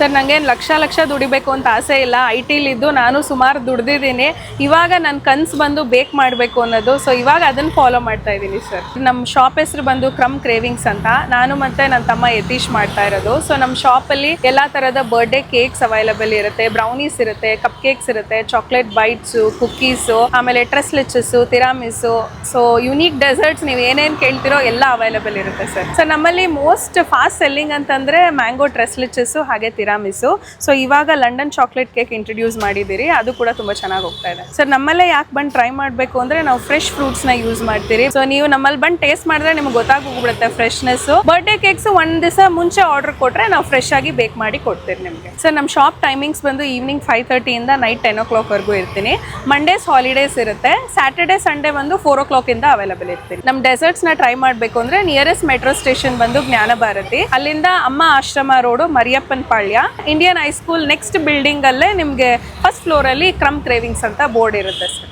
Sir ನನಗೇನು ಲಕ್ಷ ದುಡಿಬೇಕು ಅಂತ ಆಸೆ ಇಲ್ಲ. IT-ಲಿದ್ದು ನಾನು ಸುಮಾರು ದುಡ್ದಿದ್ದೀನಿ. ಇವಾಗ ನನ್ನ ಕನಸು ಬಂದು ಬೇಕ್ ಮಾಡಬೇಕು ಅನ್ನೋದು. ಸೊ ಇವಾಗ ಅದನ್ನು ಫಾಲೋ ಮಾಡ್ತಾ ಇದ್ದೀನಿ ಸರ್. ನಮ್ಮ ಶಾಪ್ ಹೆಸರು ಬಂದು ಕ್ರಮ್ ಕ್ರೇವಿಂಗ್ಸ್ ಅಂತ. ನಾನು ಮತ್ತು ನನ್ನ ತಮ್ಮ ಯತೀಶ್ ಮಾಡ್ತಾ ಇರೋದು. ಸೊ ನಮ್ಮ ಶಾಪಲ್ಲಿ ಎಲ್ಲ ಥರದ ಬರ್ಡೇ ಕೇಕ್ಸ್ ಅವೈಲಬಲ್ ಇರುತ್ತೆ, ಬ್ರೌನೀಸ್ ಇರುತ್ತೆ, ಕಪ್ ಕೇಕ್ಸ್ ಇರುತ್ತೆ, ಚಾಕ್ಲೇಟ್ ಬೈಟ್ಸು, ಕುಕ್ಕೀಸು, ಆಮೇಲೆ ಟ್ರೆಸ್ಲಿಚಸ್ಸು, ತಿರಾಮಿಸು. ಸೊ ಯುನೀಕ್ ಡೆಸರ್ಟ್ಸ್ ನೀವು ಏನೇನು ಕೇಳ್ತಿರೋ ಎಲ್ಲ ಅವೈಲಬಲ್ ಇರುತ್ತೆ ಸರ್. ಸೊ ನಮ್ಮಲ್ಲಿ ಮೋಸ್ಟ್ ಫಾಸ್ಟ್ ಸೆಲ್ಲಿಂಗ್ ಅಂತಂದರೆ ಮ್ಯಾಂಗೋ ಟ್ರೆಸ್ಲಿಚಸ್ಸು ಹಾಗೆ ತಿರಾಮಿಸು. ಸೊ ಇವಾಗ ಲಂಡನ್ ಚಾಕ್ಲೇಟ್ ಕೇಕ್ ಇಂಟ್ರೊಡ್ಯೂಸ್ ಮಾಡಿದ್ದೀರಿ, ಅದು ಕೂಡ ತುಂಬ ಚೆನ್ನಾಗಿ ಹೋಗ್ತಾ ಇದೆ ಸರ್. ನಮ್ಮಲ್ಲೇ ಯಾಕೆ ಬಂದು ಟ್ರೈ ಮಾಡಬೇಕು ಅಂದರೆ ನಾವು ಫ್ರೆಶ್ ಫ್ರೂಟ್ಸ್ನ ಯೂಸ್ ಮಾಡ್ತೀರಿ. ಸೊ ನೀವು ನಮ್ಮಲ್ಲಿ ಬಂದು ಟೇಸ್ಟ್ ಮಾಡಿದ್ರೆ ನಿಮ್ಗೆ ಗೊತ್ತಾಗೋಗ್ಬಿಡುತ್ತೆ ಫ್ರೆಶ್ನೆಸ್ಸು. ಬರ್ಡೇ ಕೇಕ್ಸ್ ಒಂದು ದಿವಸ ಮುಂಚೆ ಆರ್ಡರ್ ಕೊಟ್ಟರೆ ನಾವು ಫ್ರೆಶ್ ಆಗಿ ಬೇಕ್ ಮಾಡಿ ಕೊಡ್ತೀರಿ ನಿಮಗೆ. ಸರ್ ನಮ್ಮ ಶಾಪ್ ಟೈಮಿಂಗ್ಸ್ ಬಂದು ಈವ್ನಿಂಗ್ 5:30 ನೈಟ್ 10 o'clockವರೆಗೂ ಇರ್ತೀನಿ. ಮಂಡೇಸ್ ಹಾಲಿಡೇಸ್ ಇರುತ್ತೆ. ಸ್ಯಾಟರ್ಡೇ ಸಂಡೇ ಬಂದು 4 o'clock ಅವೈಲಬಲ್ ಇರ್ತೀನಿ. ನಮ್ಮ ಡೆಸರ್ಟ್ಸ್ನ ಟ್ರೈ ಮಾಡಬೇಕು ಅಂದರೆ ನಿಯರೆಸ್ಟ್ ಮೆಟ್ರೋ ಸ್ಟೇಷನ್ ಬಂದು ಜ್ಞಾನ ಭಾರತಿ, ಅಲ್ಲಿಂದ ಅಮ್ಮ ಆಶ್ರಮ ರೋಡು, ಮರಿಯಪ್ಪನ್ ಪಾಳ್ಯ, ಇಂಡಿಯನ್ ಹೈಸ್ಕೂಲ್ ನೆಕ್ಸ್ಟ್ ಬಿಲ್ಡಿಂಗ್ ಅಲ್ಲೇ ನಿಮಗೆ ಫಸ್ಟ್ ಫ್ಲೋರಲ್ಲಿ ಕ್ರಮ್ ಕ್ರೇವಿಂಗ್ಸ್ ಅಂತ ಬೋರ್ಡ್ ಇರುತ್ತೆ ಸರ್.